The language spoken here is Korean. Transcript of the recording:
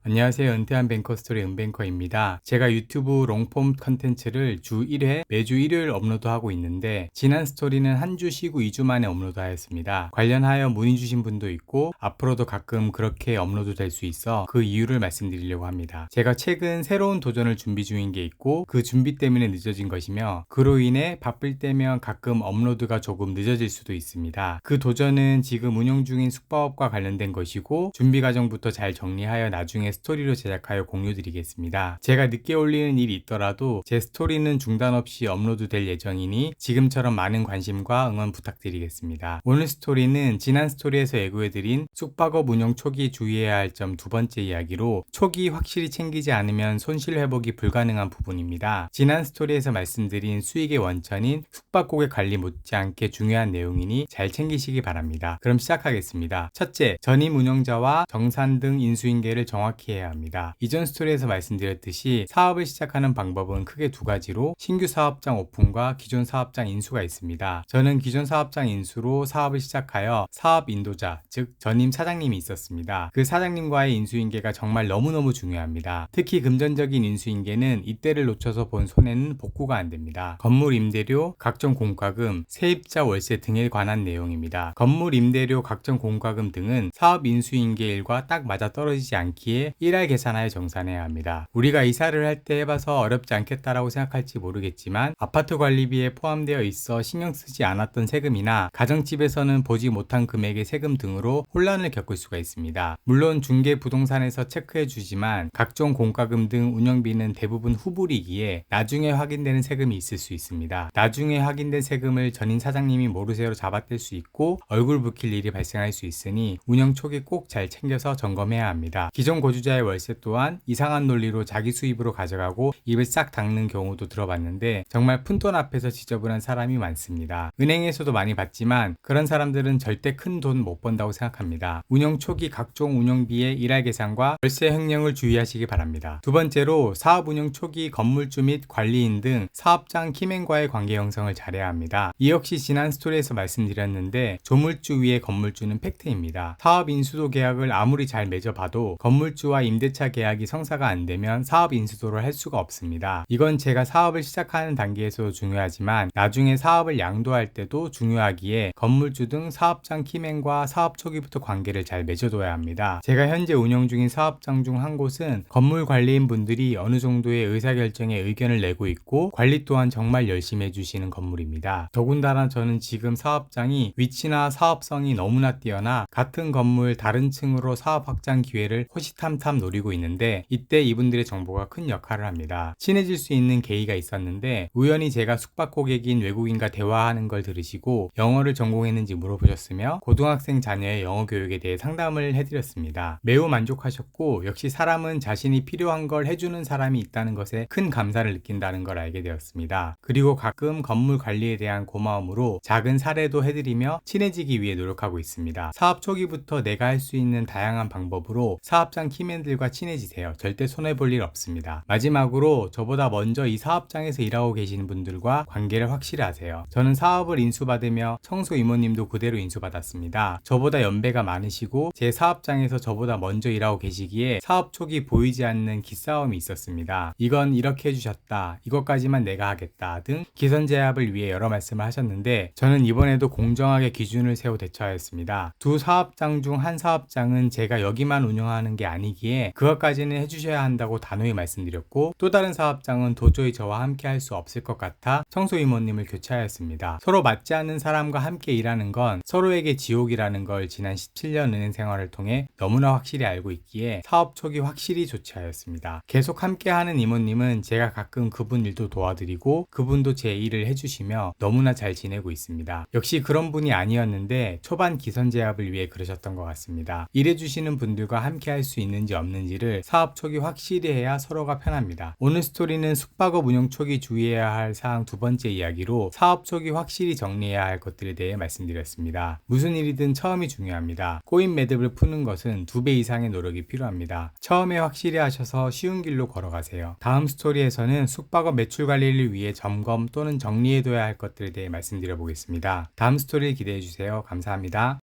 안녕하세요. 은퇴한 뱅커스토리 은뱅커입니다. 제가 유튜브 롱폼 컨텐츠를 주 1회 매주 일요일 업로드하고 있는데 지난 스토리는 한 주 쉬고 2주 만에 업로드하였습니다. 관련하여 문의 주신 분도 있고 앞으로도 가끔 그렇게 업로드 될 수 있어 그 이유를 말씀드리려고 합니다. 제가 최근 새로운 도전을 준비 중인 게 있고 그 준비 때문에 늦어진 것이며 그로 인해 바쁠 때면 가끔 업로드가 조금 늦어질 수도 있습니다. 그 도전은 지금 운영 중인 숙박업과 관련된 것이고 준비 과정부터 잘 정리하여 나중에 스토리로 제작하여 공유드리겠습니다. 제가 늦게 올리는 일이 있더라도 제 스토리는 중단 없이 업로드 될 예정이니 지금처럼 많은 관심과 응원 부탁드리겠습니다. 오늘 스토리는 지난 스토리에서 예고해드린 숙박업 운영 초기 주의해야 할 점 두 번째 이야기로 초기 확실히 챙기지 않으면 손실 회복이 불가능한 부분입니다. 지난 스토리에서 말씀드린 수익의 원천인 숙박고객 관리 못지않게 중요한 내용이니 잘 챙기시기 바랍니다. 그럼 시작하겠습니다. 첫째, 전임 운영자와 정산 등 인수인계를 정확히 해야 합니다. 이전 스토리에서 말씀드렸듯이 사업을 시작하는 방법은 크게 두 가지로 신규 사업장 오픈과 기존 사업장 인수가 있습니다. 저는 기존 사업장 인수로 사업을 시작하여 사업 인도자, 즉 전임 사장님이 있었습니다. 그 사장님과의 인수인계가 정말 너무너무 중요합니다. 특히 금전적인 인수인계는 이때를 놓쳐서 본 손해는 복구가 안 됩니다. 건물 임대료, 각종 공과금, 세입자 월세 등에 관한 내용입니다. 건물 임대료, 각종 공과금 등은 사업 인수인계일과 딱 맞아 떨어지지 않기에 1할 계산하여 정산해야 합니다. 우리가 이사를 할 때 해봐서 어렵지 않겠다라고 생각할지 모르겠지만 아파트 관리비에 포함되어 있어 신경 쓰지 않았던 세금이나 가정집에서는 보지 못한 금액의 세금 등으로 혼란을 겪을 수가 있습니다. 물론 중개 부동산에서 체크해 주지만 각종 공과금 등 운영비는 대부분 후불이기에 나중에 확인되는 세금이 있을 수 있습니다. 나중에 확인된 세금을 전임 사장님이 모르쇠로 잡아뗄 수 있고 얼굴 붉힐 일이 발생할 수 있으니 운영 초기 꼭 잘 챙겨서 점검해야 합니다. 기존 거주자의 월세 또한 이상한 논리로 자기 수입으로 가져가고 입을 싹 닦는 경우도 들어봤는데 정말 푼돈 앞에서 지저분한 사람이 많습니다. 은행에서도 많이 봤지만 그런 사람들은 절대 큰 돈 못 번다고 생각합니다. 운영 초기 각종 운영비의 일할 계산과 월세 횡령을 주의하시기 바랍니다. 두 번째로 사업 운영 초기 건물주 및 관리인 등 사업장 키맨과의 관계 형성을 잘해야 합니다. 이 역시 지난 스토리에서 말씀드렸는데 조물주 위에 건물주는 팩트입니다. 사업 인수도 계약을 아무리 잘 맺어봐도 건물주와 임대차 계약이 성사가 안 되면 사업 인수도를 할 수가 없습니다. 이건 제가 사업을 시작하는 단계에서도 중요하지만 나중에 사업을 양도할 때도 중요하기에 건물주 등 사업장 키맨과 사업 초기부터 관계를 잘 맺어둬야 합니다. 제가 현재 운영 중인 사업장 중 한 곳은 건물 관리인 분들이 어느 정도의 의사결정에 의견을 내고 있고 관리 또한 정말 열심히 해주시는 건물입니다. 더군다나 저는 지금 사업장이 위치나 사업성이 너무나 뛰어나 같은 건물 다른 층으로 사업 확장 기회를 호시탐탐 노리고 있는데 이때 이분들의 정보가 큰 역할을 합니다. 친해질 수 있는 계기가 있었는데 우연히 제가 숙박 고객인 외국인과 대화하는 걸 들으시고 영어를 전공했는지 물어보셨으며 고등학생 자녀의 영어 교육에 대해 상담을 해드렸습니다. 매우 만족하셨고 역시 사람은 자신이 필요한 걸 해주는 사람이 있다는 것에 큰 감사를 느낀다는 걸 알게 되었습니다. 그리고 가끔 건물 관리에 대한 고마움으로 작은 사례도 해드리며 친해지기 위해 노력하고 있습니다. 사업 초기부터 내가 할 수 있는 다양한 방법으로 사업장 키맨들과 친해지세요. 절대 손해볼 일 없습니다. 마지막으로 저보다 먼저 이 사업장에서 일하고 계시는 분들과 관계를 확실히 하세요. 저는 사업을 인수받으며 청소 이모님도 그대로 인수받았습니다. 저보다 연배가 많으시고 제 사업장에서 저보다 먼저 일하고 계시기에 사업 초기 보이지 않는 기싸움이 있었습니다. 이건 이렇게 해주셨다, 이것까지만 내가 하겠다 등 기선제압을 위해 여러 말씀을 하셨는데 저는 이번에도 공정하게 기준을 세워 대처하였습니다. 두 사업장 중 한 사업장은 제가 여기만 운영하는 게 아니기에 그것까지는 해주셔야 한다고 단호히 말씀드렸고 또 다른 사업장은 도저히 저와 함께 할 수 없을 것 같아 청소 이모님을 교체하였습니다. 서로 맞지 않는 사람과 함께 일하는 건 서로에게 지옥이라는 걸 지난 17년 은행 생활을 통해 너무나 확실히 알고 있기에 사업 초기 확실히 조치하였습니다. 계속 함께하는 이모님은 제가 가끔 그분 일도 도와드리고 그분도 제 일을 해주시며 너무나 잘 지내고 있습니다. 역시 그런 분이 아니었는데 초반 기선제압을 위해 그러셨던 것 같습니다. 일해주시는 분들과 함께 할 수 있는지 없는지를 사업 초기 확실히 해야 서로가 편합니다. 오늘 스토리는 숙박업 운영 초기 주의해야 할 사항 두 번째 이야기로 사업 초기 확실히 정리해야 할 것들에 대해 말씀드렸습니다. 무슨 일이든 처음이 중요합니다. 꼬인 매듭을 푸는 것은 2배 이상의 노력이 필요합니다. 처음에 확실히 하셔서 쉬운 길로 걸어가세요. 다음 스토리에서는 숙박업 매출 관리를 위해 점검 또는 정리해둬야 할 것들에 대해 말씀드려 보겠습니다. 다음 스토리를 기대해 주세요. 감사합니다.